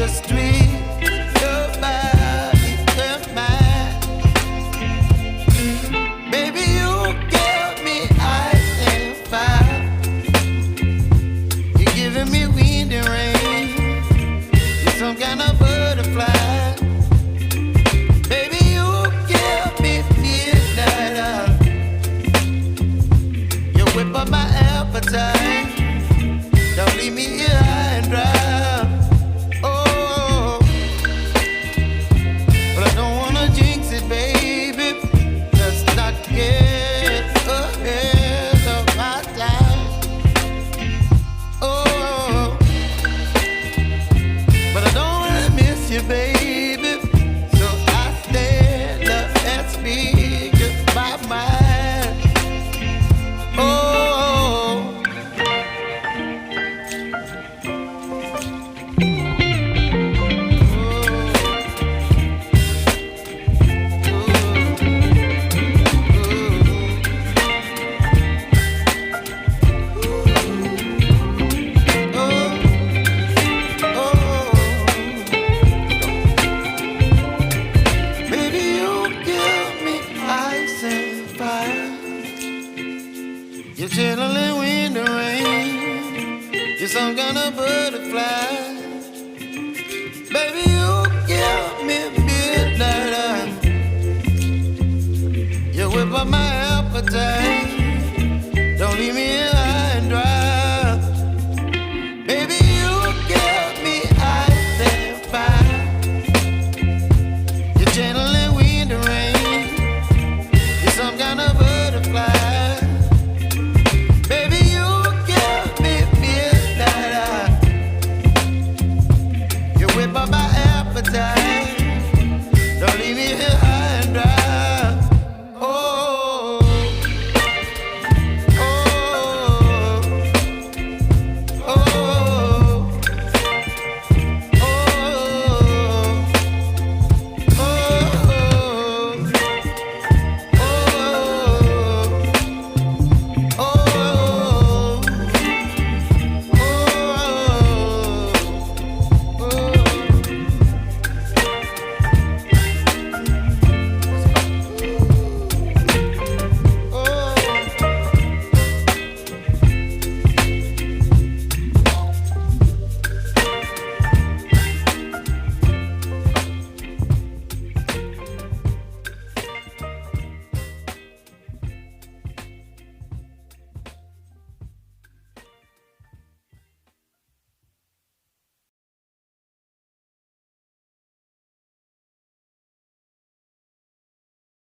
just tweak your body and mine. Baby, you give me ice and fire. You're giving me wind and rain. You're some kind of butterfly. Baby, you give me midnight. You whip up my appetite. Don't leave me here high and dry. Oh, but I don't wanna jinx it, baby. Let's not get ahead of my time. Oh, but I don't wanna miss you, baby. So I stand up and speak my mind. Oh. You're chilling wind and rain. You're some kind of butterfly. Baby, you give me midnight. You whip up my appetite. Don't leave me